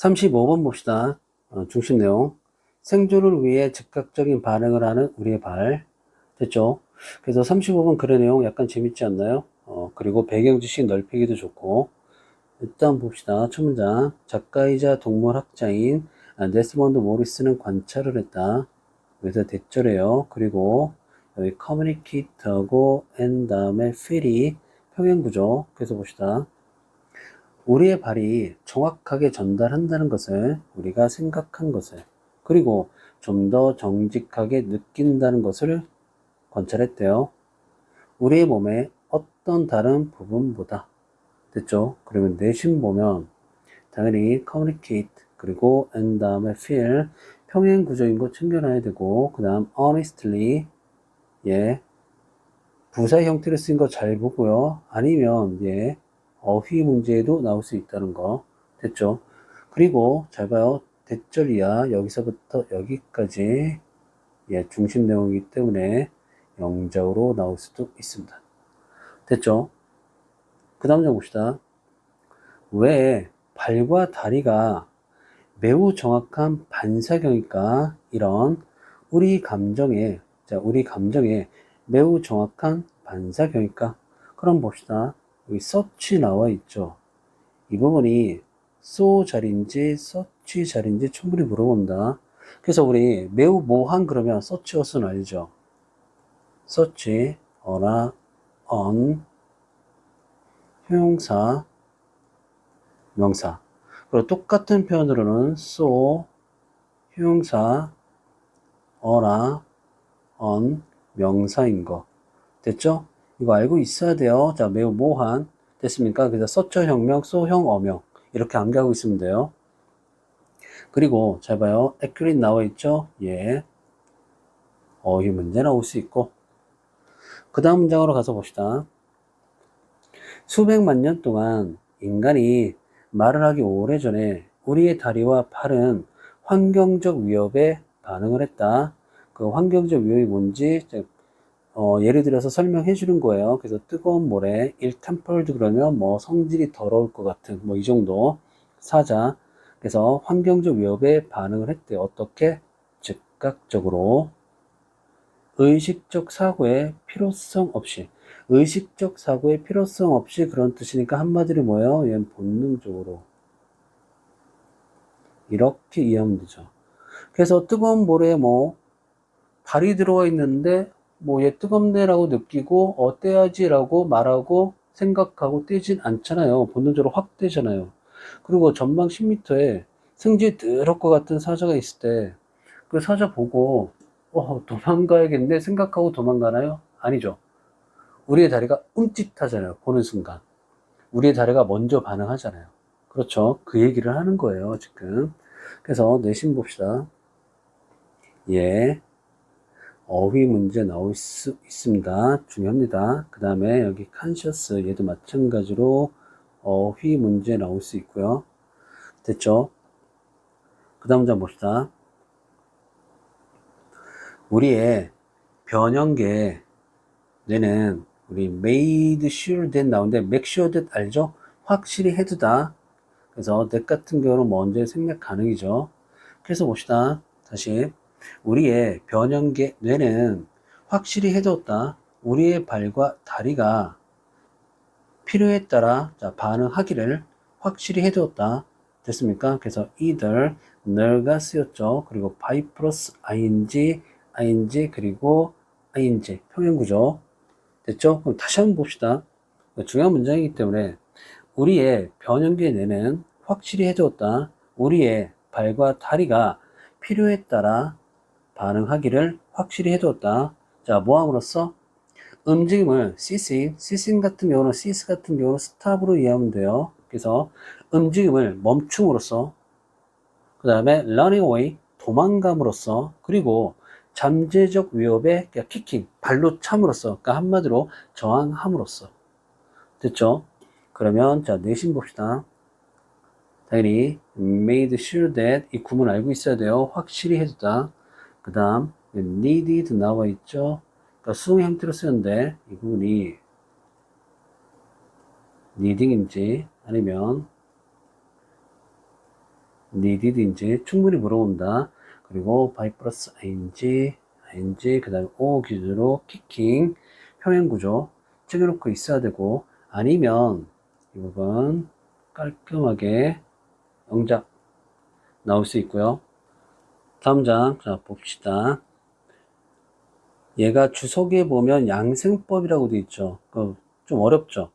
35번 봅시다. 중심 내용. 생존을 위해 즉각적인 반응을 하는 우리의 발. 됐죠? 그래서 35번 글의 내용 약간 재밌지 않나요? 그리고 배경 지식 넓히기도 좋고. 일단 봅시다. 첫 문장. 작가이자 동물학자인 데스몬드 모리스는 관찰을 했다. 그래서 대절해요. 그리고 여기 communicate하고 and 다음에 feel이 평행구조. 그래서 봅시다. 우리의 발이 정확하게 전달한다는 것을, 우리가 생각한 것을, 그리고 좀 더 정직하게 느낀다는 것을 관찰했대요. 우리의 몸의 어떤 다른 부분보다. 됐죠? 그러면 내심 보면 당연히 communicate 그리고 and 다음에 feel 평행 구조인 거 챙겨놔야 되고, 그 다음 honestly, 예, 부사 형태로 쓴 거 잘 보고요. 아니면 예, 어휘 문제에도 나올 수 있다는 거. 됐죠? 그리고 잘 봐요. 대절이야. 여기서부터 여기까지 예, 중심 내용이기 때문에 영작으로 나올 수도 있습니다. 됐죠? 그 다음 장 봅시다. 왜 발과 다리가 매우 정확한 반사경일까? 이런 우리 감정에 매우 정확한 반사경일까? 그럼 봅시다. 여기 서치 나와 있죠. 이 부분이 so 자리인지 서치 자리인지 충분히 물어본다. 그래서 우리 매우 뭐한 그러면 서치 어순 알죠? 서치, 어나, on, 형용사, 명사. 그리고 똑같은 표현으로는 so, 형용사, 어나, on, 명사인 거. 됐죠? 이거 알고 있어야 돼요. 자, 매우 모호한. 됐습니까? 그래서 서처 혁명, 소형 어명. 이렇게 암기하고 있으면 돼요. 그리고 잘 봐요. accurate 나와 있죠? 예. 어휘 문제 나올 수 있고. 그 다음 문장으로 가서 봅시다. 수백만 년 동안 인간이 말을 하기 오래전에 우리의 다리와 팔은 환경적 위협에 반응을 했다. 그 환경적 위협이 뭔지 예를 들어서 설명해 주는 거예요. 그래서 뜨거운 물에 일템펄드 그러면 뭐 성질이 더러울 것 같은 뭐 이 정도 사자. 그래서 환경적 위협에 반응을 했대. 어떻게? 즉각적으로 의식적 사고의 필요성 없이. 의식적 사고의 필요성 없이 그런 뜻이니까 한마디로 뭐예요? 얘는 본능적으로. 이렇게 이해하면 되죠. 그래서 뜨거운 물에 뭐 발이 들어와 있는데 뭐 얘 뜨겁네라고 느끼고 떼야지라고 말하고 생각하고 떼진 않잖아요. 본능적으로 확 떼잖아요. 그리고 전방 10m에 승질 더러울 것 같은 사자가 있을 때 그 사자 보고 도망가야겠네 생각하고 도망가나요? 아니죠. 우리의 다리가 움찔하잖아요. 보는 순간. 우리의 다리가 먼저 반응하잖아요. 그렇죠. 그 얘기를 하는 거예요, 지금. 그래서 내심 봅시다. 예. 어휘 문제 나올 수 있습니다. 중요합니다. 그 다음에 여기 conscious 얘도 마찬가지로 어휘 문제 나올 수 있고요. 됐죠? 그 다음 장 봅시다. 우리의 변형계 뇌는 우리 made sure that 나오는데 make sure that 알죠? 확실히 해두다. 그래서 that 같은 경우는 먼저 생략 가능이죠. 그래서 봅시다. 다시 우리의 변형계 뇌는 확실히 해두었다. 우리의 발과 다리가 필요에 따라 반응하기를 확실히 해두었다. 됐습니까? 그래서 either ner가 쓰였죠. 그리고 by 플러스 ing 그리고 ing 평행구조 됐죠? 그럼 다시 한번 봅시다. 중요한 문장이기 때문에 우리의 변형계 뇌는 확실히 해두었다. 우리의 발과 다리가 필요에 따라 반응하기를 확실히 해두었다. 자, 뭐함으로써 움직임을 ceasing 같은 경우는 cease 같은 경우는 stop으로 이해하면 돼요. 그래서 움직임을 멈춤으로써 그 다음에 running away 도망감으로써 그리고 잠재적 위협에 kicking 발로 참으로써 그러니까 한마디로 저항함으로써 됐죠? 그러면 자 내신 봅시다. 당연히 made sure that 이 구문 알고 있어야 돼요. 확실히 해두다. 그 다음 needed 나와 있죠. 그러니까 수동의 형태로 쓰는데 이 부분이 needing인지 아니면 needed인지 충분히 물어본다. 그리고 by 플러스 ing, 그 다음에 o 기준으로 kicking, 평행구조 챙겨놓고 있어야 되고, 아니면 이 부분 깔끔하게 영작 나올 수 있고요. 다음 장, 자, 봅시다. 얘가 주석에 보면 양생법이라고 되어 있죠. 좀 어렵죠.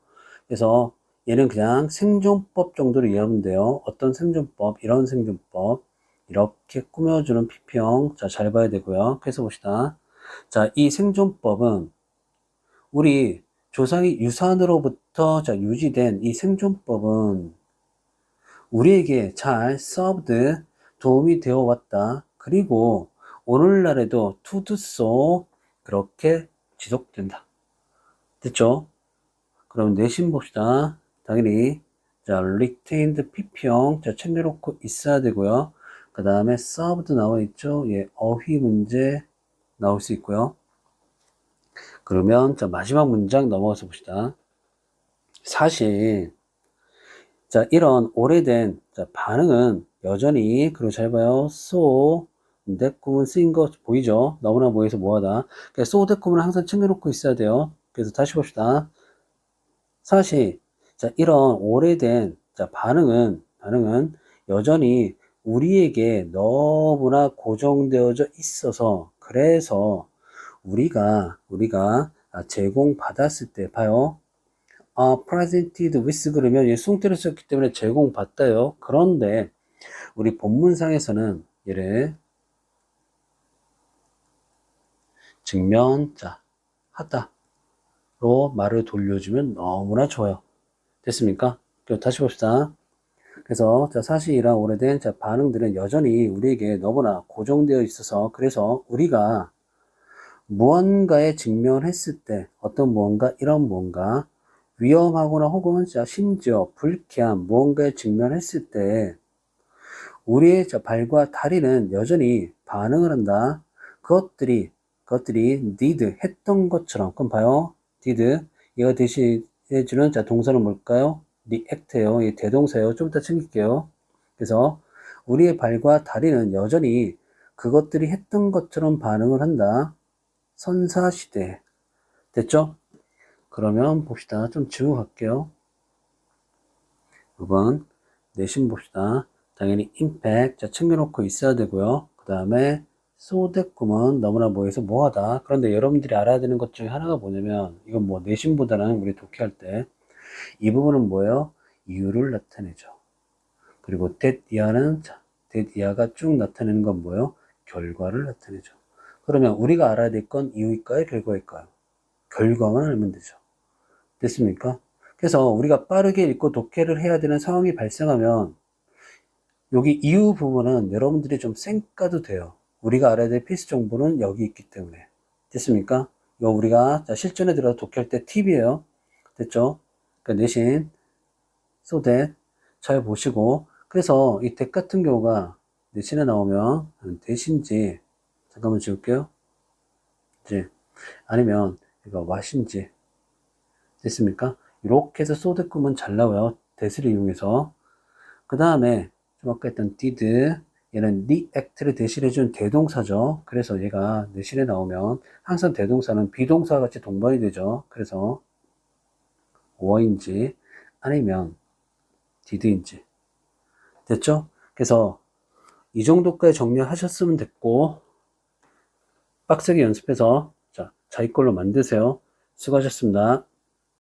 그래서 얘는 그냥 생존법 정도로 이해하면 돼요. 어떤 생존법, 이런 생존법. 이렇게 꾸며주는 PP형. 자, 잘 봐야 되고요. 그래서 봅시다. 자, 이 생존법은 우리 조상의 유산으로부터 자, 유지된 이 생존법은 우리에게 잘 served, 도움이 되어 왔다. 그리고 오늘날에도 to do so, 그렇게 지속된다. 됐죠? 그럼 내신 봅시다. 당연히 자, retained PP형 자, 챙겨놓고 있어야 되고요. 그 다음에 served 나와 있죠? 예, 어휘 문제 나올 수 있고요. 그러면 자, 마지막 문장 넘어가서 봅시다. 사실 자, 이런 오래된 자, 반응은 여전히, 그리고 잘 봐요. so, 대꾸문 쓰인 거 보이죠? 너무나 보여서 뭐하다. 그러니까 so 대꾸문을 항상 챙겨놓고 있어야 돼요. 그래서 다시 봅시다. 사실, 자, 이런 오래된 자, 반응은 여전히 우리에게 너무나 고정되어져 있어서, 그래서 우리가 제공받았을 때 봐요. presented with 그러면 얘 수동태를 썼기 때문에 제공받다요. 그런데 우리 본문상에서는 얘를 증명자 하다로 말을 돌려주면 너무나 좋아요. 됐습니까? 그럼 다시 봅시다. 그래서 자, 사실 이런 오래된 자, 반응들은 여전히 우리에게 너무나 고정되어 있어서, 그래서 우리가 무언가에 직면을 했을 때 어떤 무언가, 이런 무언가 위험하거나 혹은 자, 심지어 불쾌한 무언가에 직면했을 때 우리의 자, 발과 다리는 여전히 반응을 한다. 그것들이 did 했던 것처럼. 그럼 봐요. did 얘가 대신해주는 자, 동사는 뭘까요? react예요. 이 대동사예요. 좀 이따 챙길게요. 그래서 우리의 발과 다리는 여전히 그것들이 했던 것처럼 반응을 한다. 선사시대. 됐죠? 그러면 봅시다. 좀 지우고 갈게요. 5번 내신 봅시다. 당연히 impact 자, 챙겨놓고 있어야 되고요. 그 다음에 소대꿈은 너무나 뭐해서 뭐하다. 그런데 여러분들이 알아야 되는 것 중에 하나가 뭐냐면, 이건 뭐 내신보다는 우리 독해할 때 이 부분은 뭐예요? 이유를 나타내죠. 그리고 that 이하는 that 이하가 쭉 나타내는 건 뭐예요? 결과를 나타내죠. 그러면 우리가 알아야 될 건 이유일까요? 결과일까요? 결과만 알면 되죠. 됐습니까? 그래서 우리가 빠르게 읽고 독해를 해야 되는 상황이 발생하면 여기 이유 부분은 여러분들이 좀 쌩까도 돼요. 우리가 알아야 될 필수 정보는 여기 있기 때문에. 됐습니까? 이거 우리가 실전에 들어서 독해할 때 팁이에요. 됐죠? 그러니까 내신 so that 잘 보시고, 그래서 이 that 같은 경우가 내신에 나오면 대신지 잠깐만 지울게요. 이제 아니면 이거 what인지. 됐습니까? 이렇게 해서 so that 꾸면 잘 나와요. that을 이용해서. 그 다음에 좀 아까 했던 did 얘는 react를 대신해준 대동사죠. 그래서 얘가 내신에 나오면 항상 대동사는 비동사와 같이 동반이 되죠. 그래서 were인지 아니면 did인지. 됐죠? 그래서 이 정도까지 정리하셨으면 됐고, 빡세게 연습해서 자, 자기 걸로 만드세요. 수고하셨습니다.